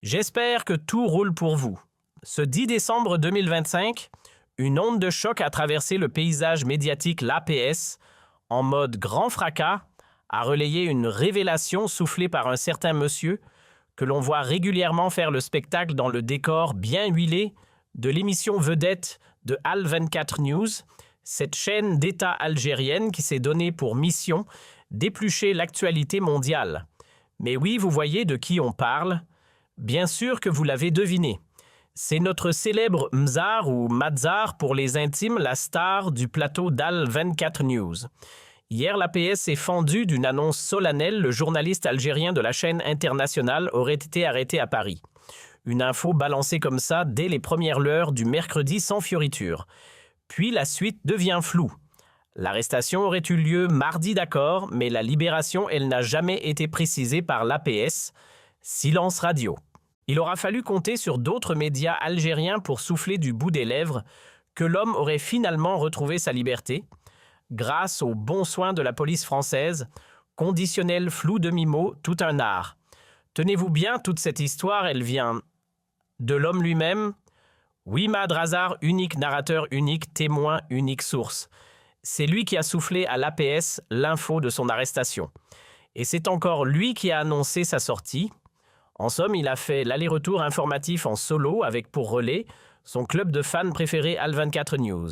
J'espère que tout roule pour vous. Ce 10 décembre 2025, une onde de choc a traversé le paysage médiatique l'APS en mode grand fracas, a relayé une révélation soufflée par un certain monsieur que l'on voit régulièrement faire le spectacle dans le décor bien huilé de l'émission vedette de Al 24 News, cette chaîne d'État algérienne qui s'est donnée pour mission d'éplucher l'actualité mondiale. Mais oui, vous voyez de qui on parle. Bien sûr que vous l'avez deviné. C'est notre célèbre Mzar ou Madzar pour les intimes, la star du plateau d'Al 24 News. Hier, l'APS s'est fendue d'une annonce solennelle. Le journaliste algérien de la chaîne internationale aurait été arrêté à Paris. Une info balancée comme ça dès les premières heures du mercredi sans fioriture. Puis la suite devient floue. L'arrestation aurait eu lieu mardi, d'accord, mais la libération, elle n'a jamais été précisée par l'APS. Silence radio. Il aura fallu compter sur d'autres médias algériens pour souffler du bout des lèvres que l'homme aurait finalement retrouvé sa liberté, grâce aux bons soins de la police française, conditionnel flou demi-mot, tout un art. Tenez-vous bien, toute cette histoire, elle vient de l'homme lui-même. Oui, Madrazar, unique narrateur, unique témoin, unique source. C'est lui qui a soufflé à l'APS l'info de son arrestation. Et c'est encore lui qui a annoncé sa sortie. En somme, il a fait l'aller-retour informatif en solo avec pour relais son club de fans préféré Al 24 News.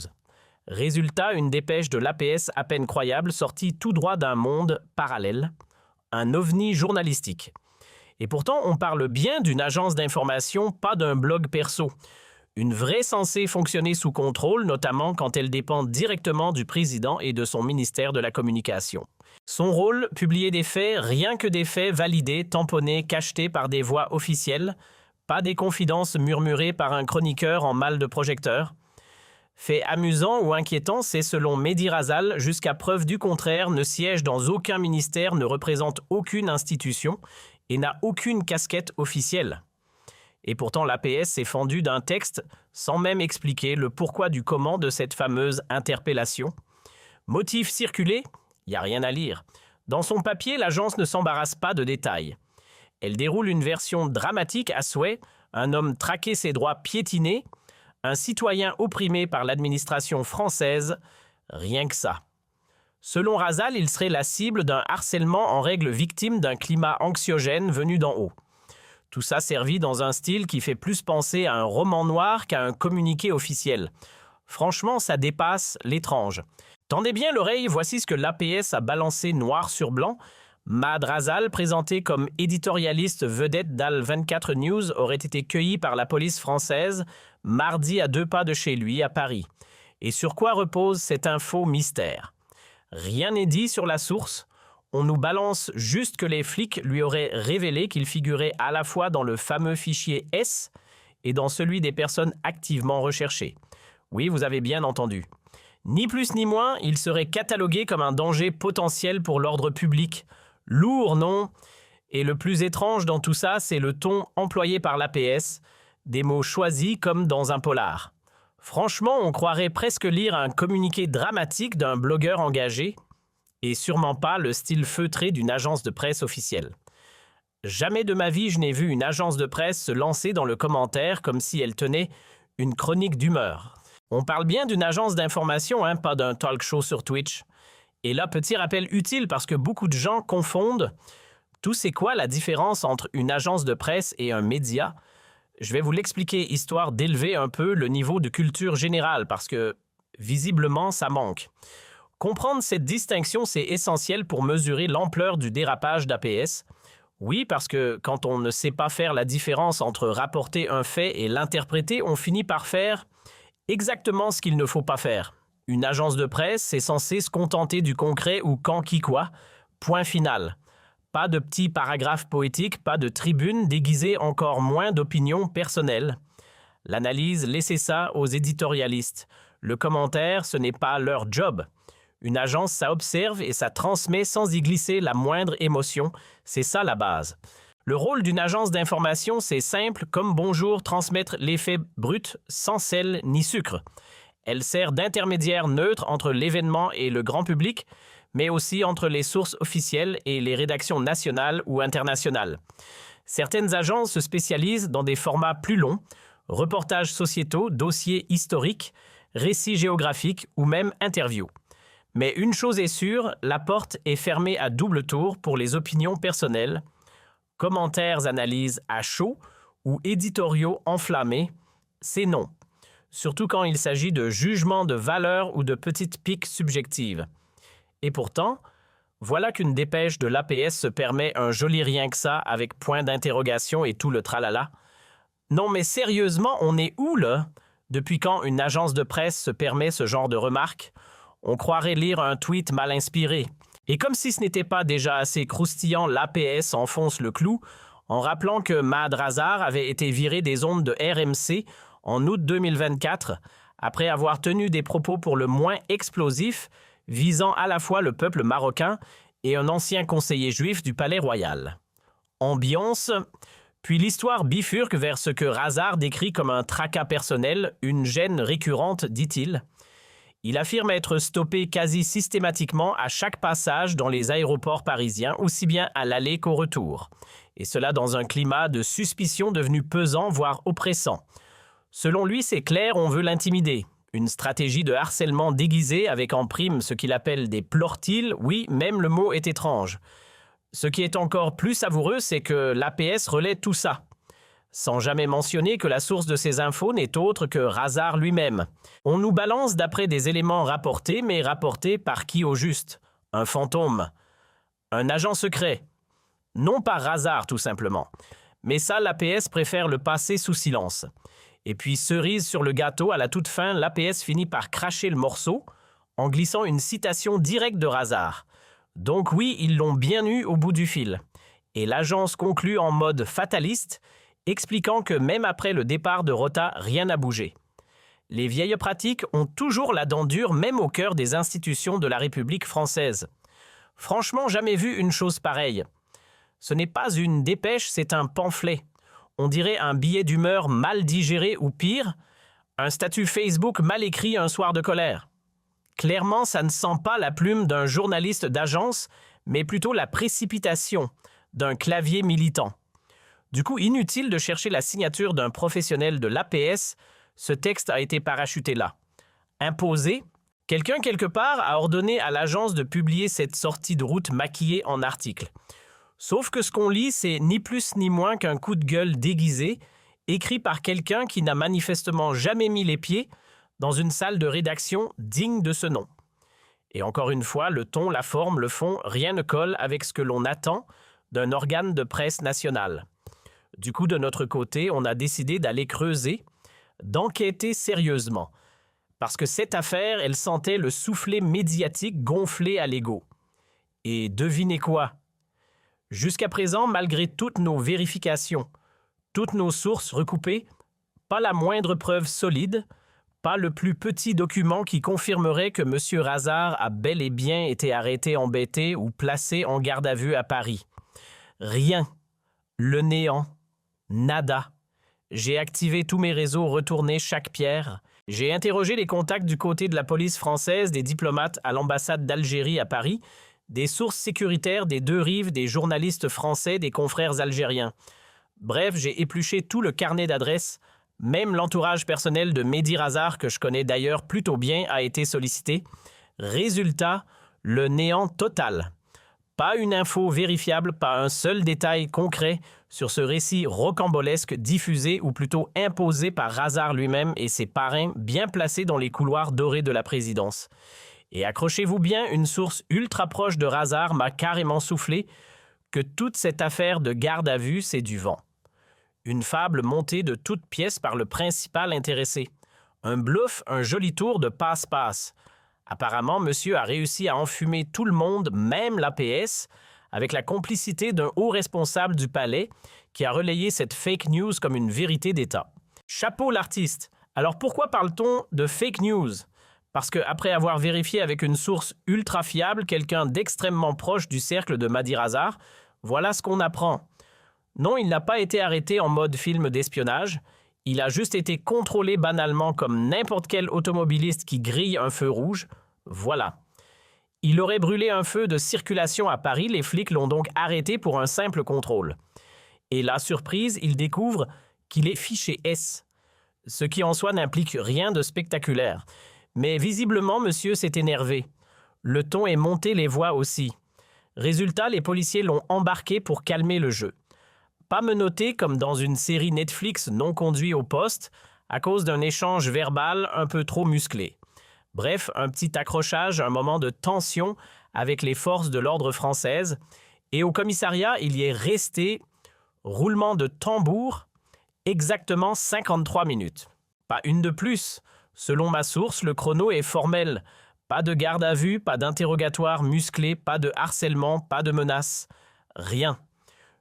Résultat, une dépêche de l'APS à peine croyable sortie tout droit d'un monde parallèle, un ovni journalistique. Et pourtant, on parle bien d'une agence d'information, pas d'un blog perso. Une vraie censée fonctionner sous contrôle, notamment quand elle dépend directement du président et de son ministère de la Communication. Son rôle, publier des faits, rien que des faits validés, tamponnés, cachetés par des voix officielles, pas des confidences murmurées par un chroniqueur en mal de projecteur. Fait amusant ou inquiétant, c'est selon Mehdi Razal, jusqu'à preuve du contraire, ne siège dans aucun ministère, ne représente aucune institution et n'a aucune casquette officielle. Et pourtant, l'APS s'est fendue d'un texte sans même expliquer le pourquoi du comment de cette fameuse interpellation. Motif circulé, il n'y a rien à lire. Dans son papier, l'agence ne s'embarrasse pas de détails. Elle déroule une version dramatique à souhait, un homme traqué ses droits piétinés, un citoyen opprimé par l'administration française, rien que ça. Selon Razal, il serait la cible d'un harcèlement en règle victime d'un climat anxiogène venu d'en haut. Tout ça servi dans un style qui fait plus penser à un roman noir qu'à un communiqué officiel. Franchement, ça dépasse l'étrange. Tendez bien l'oreille, voici ce que l'APS a balancé noir sur blanc. Madrazal, présenté comme éditorialiste vedette d'Al 24 News, aurait été cueilli par la police française mardi à 2 pas de chez lui, à Paris. Et sur quoi repose cette info mystère? Rien n'est dit sur la source. On nous balance juste que les flics lui auraient révélé qu'il figurait à la fois dans le fameux fichier S et dans celui des personnes activement recherchées. Oui, vous avez bien entendu. Ni plus ni moins, il serait catalogué comme un danger potentiel pour l'ordre public. Lourd, non? Et le plus étrange dans tout ça, c'est le ton employé par l'APS, des mots choisis comme dans un polar. Franchement, on croirait presque lire un communiqué dramatique d'un blogueur engagé, et sûrement pas le style feutré d'une agence de presse officielle. Jamais de ma vie je n'ai vu une agence de presse se lancer dans le commentaire comme si elle tenait une chronique d'humeur. On parle bien d'une agence d'information, pas d'un talk show sur Twitch. Et là, petit rappel utile parce que beaucoup de gens confondent. Tout c'est quoi la différence entre une agence de presse et un média? Je vais vous l'expliquer histoire d'élever un peu le niveau de culture générale parce que visiblement ça manque. Comprendre cette distinction, c'est essentiel pour mesurer l'ampleur du dérapage d'APS. Oui, parce que quand on ne sait pas faire la différence entre rapporter un fait et l'interpréter, on finit par faire exactement ce qu'il ne faut pas faire. Une agence de presse, c'est censé se contenter du concret ou quand qui quoi. Point final. Pas de petits paragraphes poétiques, pas de tribunes déguisées, encore moins d'opinions personnelles. L'analyse, laissez ça aux éditorialistes. Le commentaire, ce n'est pas leur job. Une agence, ça observe et ça transmet sans y glisser la moindre émotion. C'est ça la base. Le rôle d'une agence d'information, c'est simple comme bonjour transmettre l'effet brut sans sel ni sucre. Elle sert d'intermédiaire neutre entre l'événement et le grand public, mais aussi entre les sources officielles et les rédactions nationales ou internationales. Certaines agences se spécialisent dans des formats plus longs, reportages sociétaux, dossiers historiques, récits géographiques ou même interviews. Mais une chose est sûre, la porte est fermée à double tour pour les opinions personnelles, commentaires, analyses à chaud ou éditoriaux enflammés, c'est non. Surtout quand il s'agit de jugements de valeur ou de petites piques subjectives. Et pourtant, voilà qu'une dépêche de l'APS se permet un joli rien que ça avec point d'interrogation et tout le tralala. Non mais sérieusement, on est où là? Depuis quand une agence de presse se permet ce genre de remarques? On croirait lire un tweet mal inspiré. Et comme si ce n'était pas déjà assez croustillant, l'APS enfonce le clou en rappelant que Maad Razar avait été viré des ondes de RMC en août 2024 après avoir tenu des propos pour le moins explosifs visant à la fois le peuple marocain et un ancien conseiller juif du Palais Royal. Ambiance, puis l'histoire bifurque vers ce que Razar décrit comme un tracas personnel, une gêne récurrente, dit-il. Il affirme être stoppé quasi systématiquement à chaque passage dans les aéroports parisiens, aussi bien à l'aller qu'au retour. Et cela dans un climat de suspicion devenu pesant, voire oppressant. Selon lui, c'est clair, on veut l'intimider. Une stratégie de harcèlement déguisée avec en prime ce qu'il appelle des plortiles, oui, même le mot est étrange. Ce qui est encore plus savoureux, c'est que l'APS relaie tout ça, sans jamais mentionner que la source de ces infos n'est autre que Razar lui-même. On nous balance d'après des éléments rapportés, mais rapportés par qui au juste? Un fantôme? Un agent secret? Non pas Razar tout simplement. Mais ça, l'APS préfère le passer sous silence. Et puis, cerise sur le gâteau, à la toute fin, l'APS finit par cracher le morceau en glissant une citation directe de Razar. Donc oui, ils l'ont bien eu au bout du fil. Et l'agence conclut en mode fataliste, expliquant que même après le départ de Rota, rien n'a bougé. Les vieilles pratiques ont toujours la dent dure, même au cœur des institutions de la République française. Franchement, jamais vu une chose pareille. Ce n'est pas une dépêche, c'est un pamphlet. On dirait un billet d'humeur mal digéré ou pire, un statut Facebook mal écrit un soir de colère. Clairement, ça ne sent pas la plume d'un journaliste d'agence, mais plutôt la précipitation d'un clavier militant. Du coup, inutile de chercher la signature d'un professionnel de l'APS, ce texte a été parachuté là. Imposé, quelqu'un quelque part a ordonné à l'agence de publier cette sortie de route maquillée en article. Sauf que ce qu'on lit, c'est ni plus ni moins qu'un coup de gueule déguisé, écrit par quelqu'un qui n'a manifestement jamais mis les pieds dans une salle de rédaction digne de ce nom. Et encore une fois, le ton, la forme, le fond, rien ne colle avec ce que l'on attend d'un organe de presse national. Du coup, de notre côté, on a décidé d'aller creuser, d'enquêter sérieusement. Parce que cette affaire, elle sentait le soufflet médiatique gonflé à l'ego. Et devinez quoi? Jusqu'à présent, malgré toutes nos vérifications, toutes nos sources recoupées, pas la moindre preuve solide, pas le plus petit document qui confirmerait que M. Razar a bel et bien été arrêté embêté ou placé en garde à vue à Paris. Rien. Le néant. Nada. J'ai activé tous mes réseaux, retourné chaque pierre. J'ai interrogé les contacts du côté de la police française, des diplomates à l'ambassade d'Algérie à Paris, des sources sécuritaires des deux rives, des journalistes français, des confrères algériens. Bref, j'ai épluché tout le carnet d'adresses. Même l'entourage personnel de Mehdi Razar, que je connais d'ailleurs plutôt bien, a été sollicité. Résultat, le néant total. Pas une info vérifiable, pas un seul détail concret sur ce récit rocambolesque diffusé ou plutôt imposé par Razar lui-même et ses parrains bien placés dans les couloirs dorés de la présidence. Et accrochez-vous bien, une source ultra proche de Razar m'a carrément soufflé que toute cette affaire de garde à vue, c'est du vent. Une fable montée de toutes pièces par le principal intéressé. Un bluff, un joli tour de passe-passe. Apparemment, monsieur a réussi à enfumer tout le monde, même l'APS, avec la complicité d'un haut responsable du palais qui a relayé cette fake news comme une vérité d'État. Chapeau l'artiste. Alors pourquoi parle-t-on de fake news? Parce qu'après avoir vérifié avec une source ultra fiable, quelqu'un d'extrêmement proche du cercle de Mehdi Razar, voilà ce qu'on apprend. Non, il n'a pas été arrêté en mode film d'espionnage. Il a juste été contrôlé banalement comme n'importe quel automobiliste qui grille un feu rouge. Voilà. Il aurait brûlé un feu de circulation à Paris, les flics l'ont donc arrêté pour un simple contrôle. Et la surprise, il découvre qu'il est fiché S, ce qui en soi n'implique rien de spectaculaire. Mais visiblement, monsieur s'est énervé. Le ton est monté, les voix aussi. Résultat, les policiers l'ont embarqué pour calmer le jeu. Pas menotté comme dans une série Netflix non conduit au poste, à cause d'un échange verbal un peu trop musclé. Bref, un petit accrochage, un moment de tension avec les forces de l'ordre françaises. Et au commissariat, il y est resté, roulement de tambour, exactement 53 minutes. Pas une de plus. Selon ma source, le chrono est formel. Pas de garde à vue, pas d'interrogatoire musclé, pas de harcèlement, pas de menace. Rien.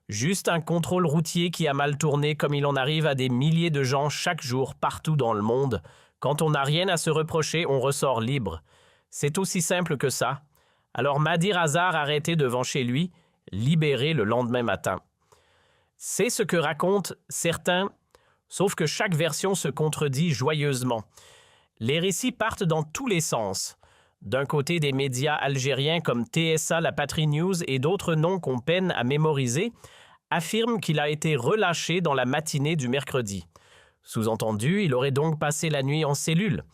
Juste un contrôle routier qui a mal tourné comme il en arrive à des milliers de gens chaque jour partout dans le monde. Quand on n'a rien à se reprocher, on ressort libre. C'est aussi simple que ça. Alors Mady Razar arrêté devant chez lui, libéré le lendemain matin. C'est ce que racontent certains, sauf que chaque version se contredit joyeusement. Les récits partent dans tous les sens. D'un côté, des médias algériens comme TSA, La Patrie News et d'autres noms qu'on peine à mémoriser affirment qu'il a été relâché dans la matinée du mercredi. Sous-entendu, il aurait donc passé la nuit en cellule.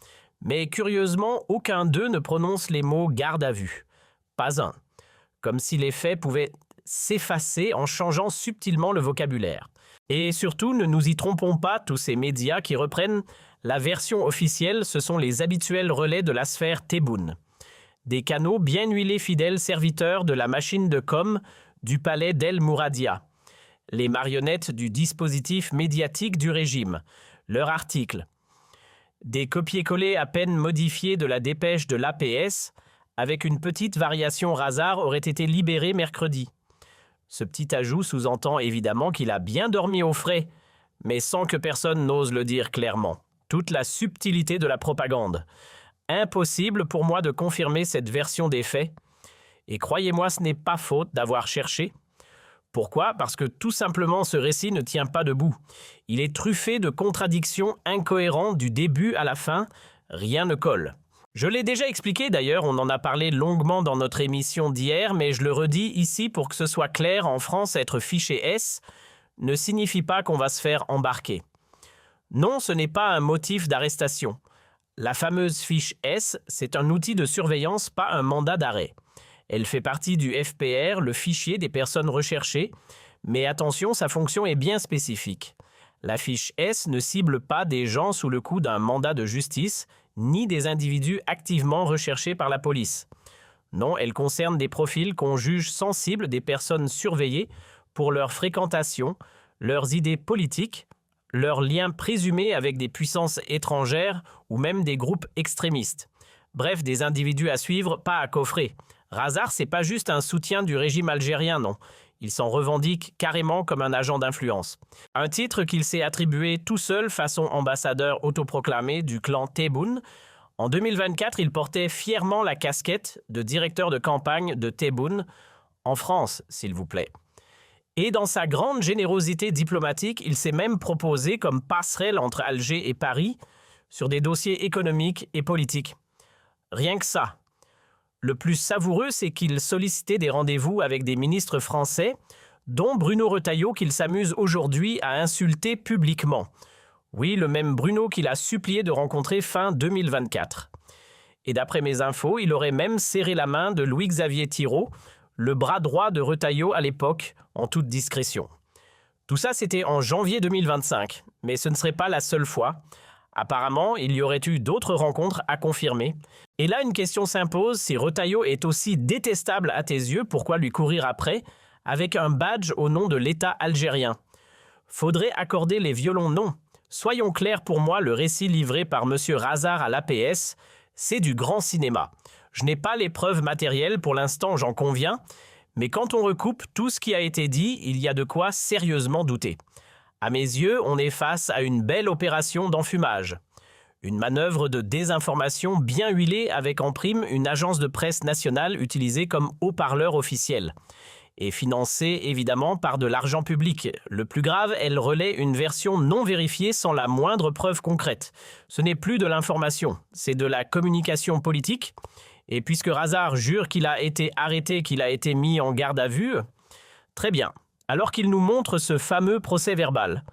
Mais curieusement, aucun d'eux ne prononce les mots « garde à vue ». Pas un. Comme si les faits pouvaient s'effacer en changeant subtilement le vocabulaire. Et surtout, ne nous y trompons pas, tous ces médias qui reprennent la version officielle, ce sont les habituels relais de la sphère Tebboune. Des canaux bien huilés fidèles serviteurs de la machine de com du palais d'El Mouradia. Les marionnettes du dispositif médiatique du régime. Leur article. Des copier-coller à peine modifiés de la dépêche de l'APS, avec une petite variation Razar aurait été libéré mercredi. Ce petit ajout sous-entend évidemment qu'il a bien dormi au frais, mais sans que personne n'ose le dire clairement. Toute la subtilité de la propagande. Impossible pour moi de confirmer cette version des faits. Et croyez-moi, ce n'est pas faute d'avoir cherché. Pourquoi ? Parce que tout simplement ce récit ne tient pas debout. Il est truffé de contradictions incohérentes du début à la fin. Rien ne colle. Je l'ai déjà expliqué d'ailleurs, on en a parlé longuement dans notre émission d'hier, mais je le redis ici pour que ce soit clair, en France, être fiché S ne signifie pas qu'on va se faire embarquer. Non, ce n'est pas un motif d'arrestation. La fameuse fiche S, c'est un outil de surveillance, pas un mandat d'arrêt. Elle fait partie du FPR, le fichier des personnes recherchées, mais attention, sa fonction est bien spécifique. La fiche S ne cible pas des gens sous le coup d'un mandat de justice, ni des individus activement recherchés par la police. Non, elle concerne des profils qu'on juge sensibles des personnes surveillées pour leur fréquentation, leurs idées politiques, leurs liens présumés avec des puissances étrangères ou même des groupes extrémistes. Bref, des individus à suivre, pas à coffrer. Razar, c'est pas juste un soutien du régime algérien, non. Il s'en revendique carrément comme un agent d'influence. Un titre qu'il s'est attribué tout seul façon ambassadeur autoproclamé du clan Tebboune. En 2024, il portait fièrement la casquette de directeur de campagne de Tebboune, en France, s'il vous plaît. Et dans sa grande générosité diplomatique, il s'est même proposé comme passerelle entre Alger et Paris sur des dossiers économiques et politiques. Rien que ça. Le plus savoureux, c'est qu'il sollicitait des rendez-vous avec des ministres français, dont Bruno Retailleau qu'il s'amuse aujourd'hui à insulter publiquement. Oui, le même Bruno qu'il a supplié de rencontrer fin 2024. Et d'après mes infos, il aurait même serré la main de Louis-Xavier Thiraud, le bras droit de Retailleau à l'époque, en toute discrétion. Tout ça, c'était en janvier 2025, mais ce ne serait pas la seule fois. Apparemment, il y aurait eu d'autres rencontres à confirmer. Et là, une question s'impose, si Retailleau est aussi détestable à tes yeux, pourquoi lui courir après, avec un badge au nom de l'État algérien? Faudrait accorder les violons non. Soyons clairs, pour moi, le récit livré par M. Razar à l'APS, c'est du grand cinéma. Je n'ai pas les preuves matérielles, pour l'instant j'en conviens, mais quand on recoupe tout ce qui a été dit, il y a de quoi sérieusement douter. À mes yeux, on est face à une belle opération d'enfumage. Une manœuvre de désinformation bien huilée avec en prime une agence de presse nationale utilisée comme haut-parleur officiel. Et financée évidemment par de l'argent public. Le plus grave, elle relaie une version non vérifiée sans la moindre preuve concrète. Ce n'est plus de l'information, c'est de la communication politique. Et puisque Razar jure qu'il a été arrêté, qu'il a été mis en garde à vue, très bien. Alors qu'il nous montre ce fameux procès-verbal.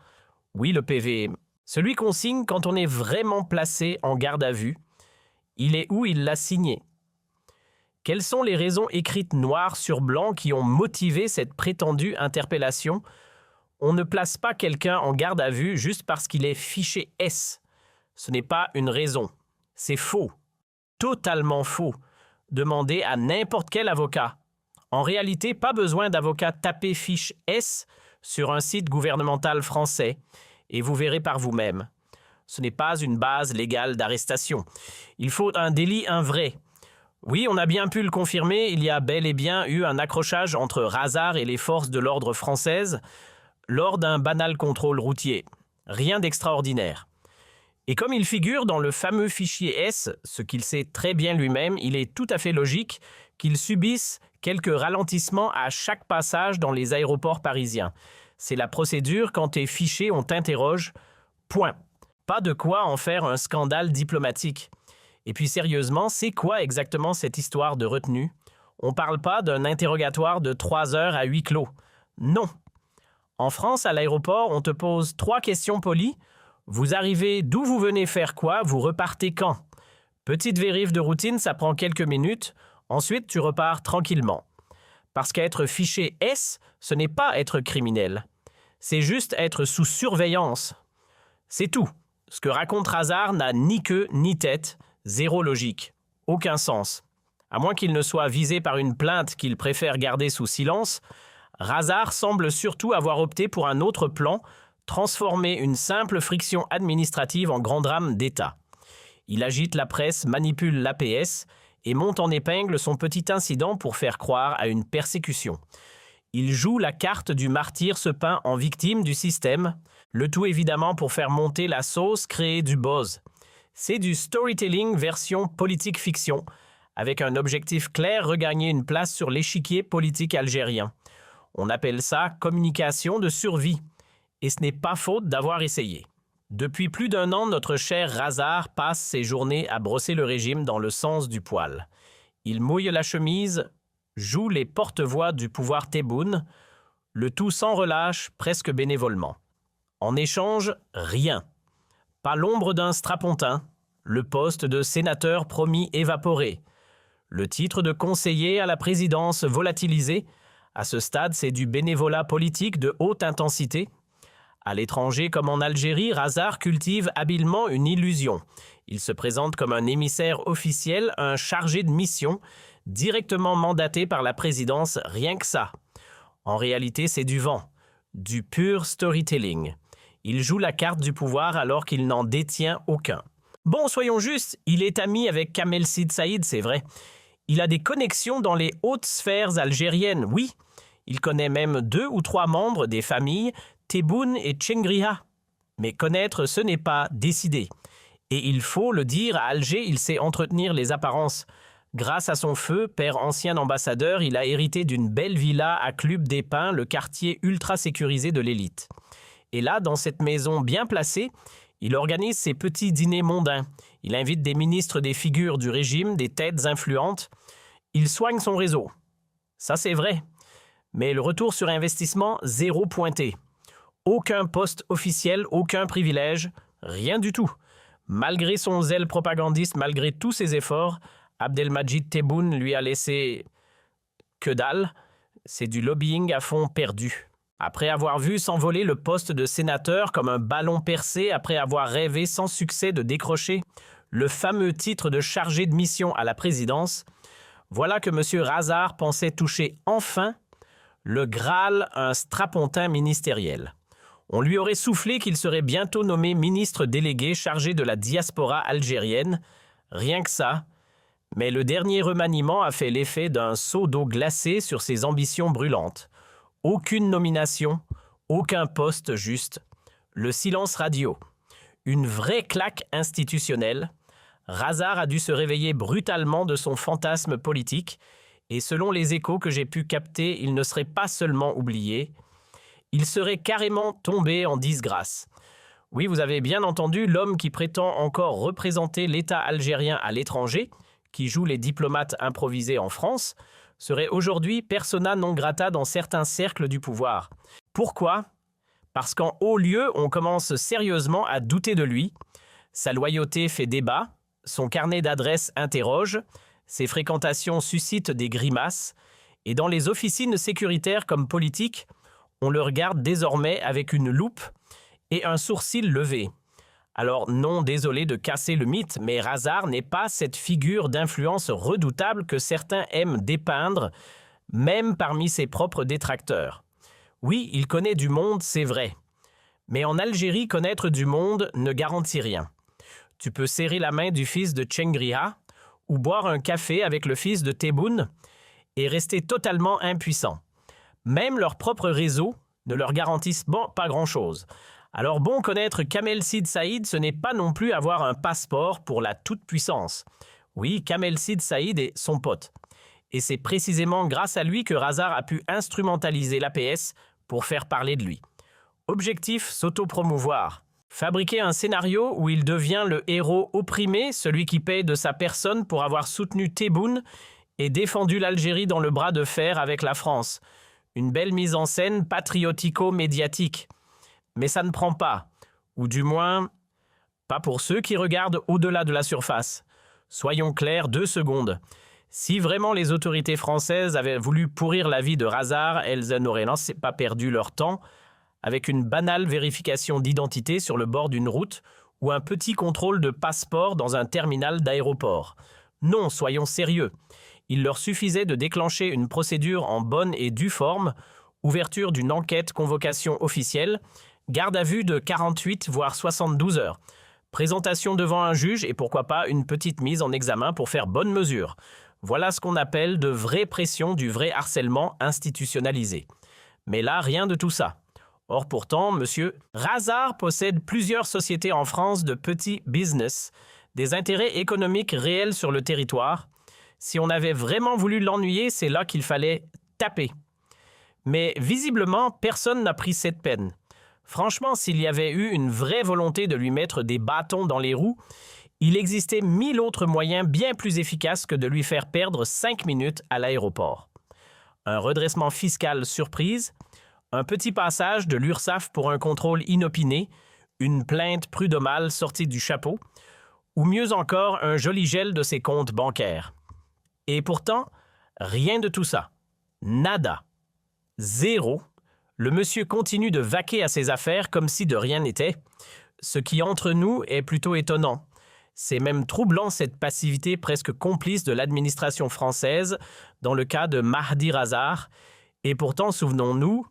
Oui, le PV, celui qu'on signe quand on est vraiment placé en garde à vue. Il est où il l'a signé? Quelles sont les raisons écrites noir sur blanc qui ont motivé cette prétendue interpellation? On ne place pas quelqu'un en garde à vue juste parce qu'il est fiché S. Ce n'est pas une raison. C'est faux. Totalement faux. Demandez à n'importe quel avocat. En réalité, pas besoin d'avocat taper fiche S sur un site gouvernemental français et vous verrez par vous-même. Ce n'est pas une base légale d'arrestation. Il faut un délit vrai. Oui, on a bien pu le confirmer, il y a bel et bien eu un accrochage entre Razard et les forces de l'ordre françaises lors d'un banal contrôle routier. Rien d'extraordinaire. Et comme il figure dans le fameux fichier S, ce qu'il sait très bien lui-même, il est tout à fait logique qu'il subisse quelques ralentissements à chaque passage dans les aéroports parisiens. C'est la procédure quand t'es fiché, on t'interroge. Point. Pas de quoi en faire un scandale diplomatique. Et puis sérieusement, c'est quoi exactement cette histoire de retenue? On parle pas d'un interrogatoire de 3 heures à huis clos. Non. En France, à l'aéroport, on te pose 3 questions polies. Vous arrivez d'où vous venez faire quoi, vous repartez quand? Petite vérif de routine, ça prend quelques minutes. Ensuite, tu repars tranquillement. Parce qu'être fiché S, ce n'est pas être criminel. C'est juste être sous surveillance. C'est tout. Ce que raconte Razard n'a ni queue ni tête, zéro logique, aucun sens. À moins qu'il ne soit visé par une plainte qu'il préfère garder sous silence, Razard semble surtout avoir opté pour un autre plan, transformer une simple friction administrative en grand drame d'État. Il agite la presse, manipule l'APS et monte en épingle son petit incident pour faire croire à une persécution. Il joue la carte du martyr se peint en victime du système, le tout évidemment pour faire monter la sauce, créer du buzz. C'est du storytelling version politique-fiction, avec un objectif clair, regagner une place sur l'échiquier politique algérien. On appelle ça communication de survie, et ce n'est pas faute d'avoir essayé. Depuis plus d'1 an, notre cher Razard passe ses journées à brosser le régime dans le sens du poil. Il mouille la chemise, joue les porte-voix du pouvoir Tebboune, le tout sans relâche, presque bénévolement. En échange, rien. Pas l'ombre d'un strapontin, le poste de sénateur promis évaporé, le titre de conseiller à la présidence volatilisé. À ce stade, c'est du bénévolat politique de haute intensité. À l'étranger comme en Algérie, Razard cultive habilement une illusion. Il se présente comme un émissaire officiel, un chargé de mission, directement mandaté par la présidence, rien que ça. En réalité, c'est du vent, du pur storytelling. Il joue la carte du pouvoir alors qu'il n'en détient aucun. Bon, soyons justes, il est ami avec Kamel Sid Saïd, c'est vrai. Il a des connexions dans les hautes sphères algériennes, oui. Il connaît même 2 ou 3 membres des familles Tebboune et Tchengriha. Mais connaître, ce n'est pas décider. Et il faut le dire, à Alger, il sait entretenir les apparences. Grâce à son feu, père ancien ambassadeur, il a hérité d'une belle villa à Club des Pins, le quartier ultra sécurisé de l'élite. Et là, dans cette maison bien placée, il organise ses petits dîners mondains. Il invite des ministres, des figures du régime, des têtes influentes. Il soigne son réseau. Ça, c'est vrai. Mais le retour sur investissement, 0 pointé. Aucun poste officiel, aucun privilège, rien du tout. Malgré son zèle propagandiste, malgré tous ses efforts, Abdelmadjid Tebboune lui a laissé que dalle. C'est du lobbying à fond perdu. Après avoir vu s'envoler le poste de sénateur comme un ballon percé, après avoir rêvé sans succès de décrocher le fameux titre de chargé de mission à la présidence, voilà que M. Razard pensait toucher enfin le Graal, un strapontin ministériel. On lui aurait soufflé qu'il serait bientôt nommé ministre délégué chargé de la diaspora algérienne, rien que ça. Mais le dernier remaniement a fait l'effet d'un seau d'eau glacée sur ses ambitions brûlantes. Aucune nomination, aucun poste juste. Le silence radio. Une vraie claque institutionnelle. Razard a dû se réveiller brutalement de son fantasme politique et selon les échos que j'ai pu capter, il ne serait pas seulement oublié, il serait carrément tombé en disgrâce. Oui, vous avez bien entendu, l'homme qui prétend encore représenter l'État algérien à l'étranger, qui joue les diplomates improvisés en France, serait aujourd'hui persona non grata dans certains cercles du pouvoir. Pourquoi? Parce qu'en haut lieu, on commence sérieusement à douter de lui. Sa loyauté fait débat, son carnet d'adresses interroge, ses fréquentations suscitent des grimaces, et dans les officines sécuritaires comme politiques, on le regarde désormais avec une loupe et un sourcil levé. Alors non, désolé de casser le mythe, mais Razard n'est pas cette figure d'influence redoutable que certains aiment dépeindre, même parmi ses propres détracteurs. Oui, il connaît du monde, c'est vrai. Mais en Algérie, connaître du monde ne garantit rien. Tu peux serrer la main du fils de Tchengria ou boire un café avec le fils de Tebboune et rester totalement impuissant. Même leur propre réseau ne leur garantissent pas grand-chose. Alors bon, connaître Kamel Sid Saïd, ce n'est pas non plus avoir un passeport pour la toute-puissance. Oui, Kamel Sid Saïd est son pote. Et c'est précisément grâce à lui que Razard a pu instrumentaliser l'APS pour faire parler de lui. Objectif, s'auto-promouvoir. Fabriquer un scénario où il devient le héros opprimé, celui qui paye de sa personne pour avoir soutenu Tebboune et défendu l'Algérie dans le bras de fer avec la France. Une belle mise en scène patriotico-médiatique. Mais ça ne prend pas, ou du moins, pas pour ceux qui regardent au-delà de la surface. Soyons clairs 2 secondes. Si vraiment les autorités françaises avaient voulu pourrir la vie de Razard, elles n'auraient pas perdu leur temps avec une banale vérification d'identité sur le bord d'une route ou un petit contrôle de passeport dans un terminal d'aéroport. Non, soyons sérieux. Il leur suffisait de déclencher une procédure en bonne et due forme, ouverture d'une enquête, convocation officielle, garde à vue de 48 voire 72 heures, présentation devant un juge et pourquoi pas une petite mise en examen pour faire bonne mesure. Voilà ce qu'on appelle de vraie pression, du vrai harcèlement institutionnalisé. Mais là, rien de tout ça. Or pourtant, monsieur Razard possède plusieurs sociétés en France de petits business, des intérêts économiques réels sur le territoire. Si on avait vraiment voulu l'ennuyer, c'est là qu'il fallait taper. Mais visiblement, personne n'a pris cette peine. Franchement, s'il y avait eu une vraie volonté de lui mettre des bâtons dans les roues, il existait 1000 autres moyens bien plus efficaces que de lui faire perdre 5 minutes à l'aéroport. Un redressement fiscal surprise, un petit passage de l'URSSAF pour un contrôle inopiné, une plainte prud'homale sortie du chapeau, ou mieux encore un joli gel de ses comptes bancaires. Et pourtant, rien de tout ça. Nada. Zéro. Le monsieur continue de vaquer à ses affaires comme si de rien n'était, ce qui entre nous est plutôt étonnant. C'est même troublant cette passivité presque complice de l'administration française dans le cas de Mahdi Razard. Et pourtant, souvenons-nous,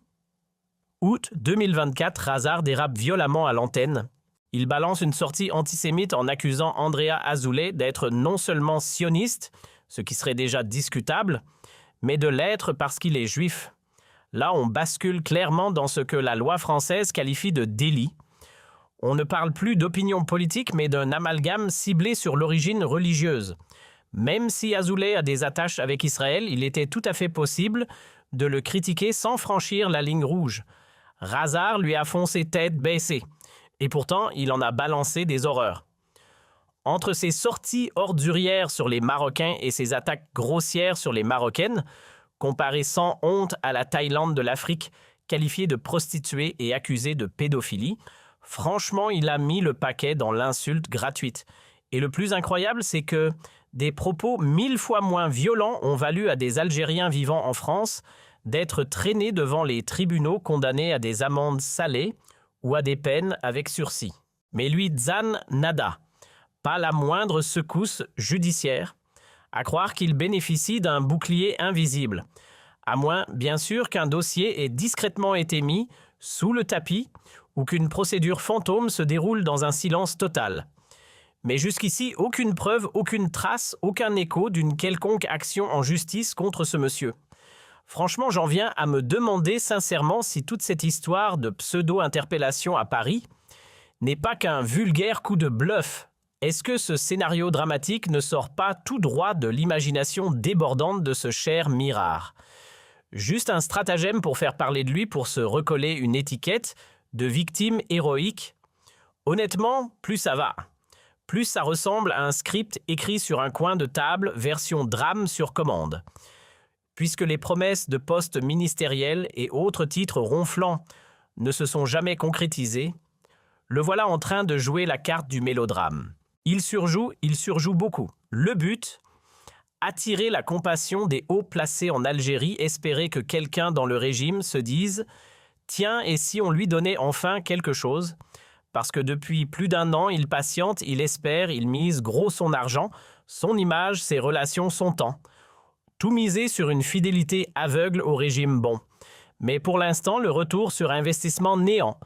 août 2024, Razard dérape violemment à l'antenne. Il balance une sortie antisémite en accusant Andrea Azoulay d'être non seulement sioniste, ce qui serait déjà discutable, mais de l'être parce qu'il est juif. Là, on bascule clairement dans ce que la loi française qualifie de délit. On ne parle plus d'opinion politique, mais d'un amalgame ciblé sur l'origine religieuse. Même si Azoulay a des attaches avec Israël, il était tout à fait possible de le critiquer sans franchir la ligne rouge. Razard lui a foncé tête baissée, et pourtant il en a balancé des horreurs. Entre ses sorties ordurières sur les Marocains et ses attaques grossières sur les Marocaines, comparées sans honte à la Thaïlande de l'Afrique, qualifiée de prostituée et accusée de pédophilie, franchement, il a mis le paquet dans l'insulte gratuite. Et le plus incroyable, c'est que des propos 1000 fois moins violents ont valu à des Algériens vivant en France d'être traînés devant les tribunaux condamnés à des amendes salées ou à des peines avec sursis. Mais lui, Zan, nada. Pas la moindre secousse judiciaire, à croire qu'il bénéficie d'un bouclier invisible. À moins, bien sûr, qu'un dossier ait discrètement été mis sous le tapis ou qu'une procédure fantôme se déroule dans un silence total. Mais jusqu'ici, aucune preuve, aucune trace, aucun écho d'une quelconque action en justice contre ce monsieur. Franchement, j'en viens à me demander sincèrement si toute cette histoire de pseudo-interpellation à Paris n'est pas qu'un vulgaire coup de bluff. Est-ce que ce scénario dramatique ne sort pas tout droit de l'imagination débordante de ce cher Mirard? Juste un stratagème pour faire parler de lui, pour se recoller une étiquette de victime héroïque? Honnêtement, plus ça va. Plus ça ressemble à un script écrit sur un coin de table, version drame sur commande. Puisque les promesses de postes ministériels et autres titres ronflants ne se sont jamais concrétisées, le voilà en train de jouer la carte du mélodrame. Il surjoue beaucoup. Le but, attirer la compassion des hauts placés en Algérie, espérer que quelqu'un dans le régime se dise « Tiens, et si on lui donnait enfin quelque chose ?» Parce que depuis plus d'1 an, il patiente, il espère, il mise gros son argent, son image, ses relations, son temps. Tout misé sur une fidélité aveugle au régime bon. Mais pour l'instant, le retour sur investissement néant.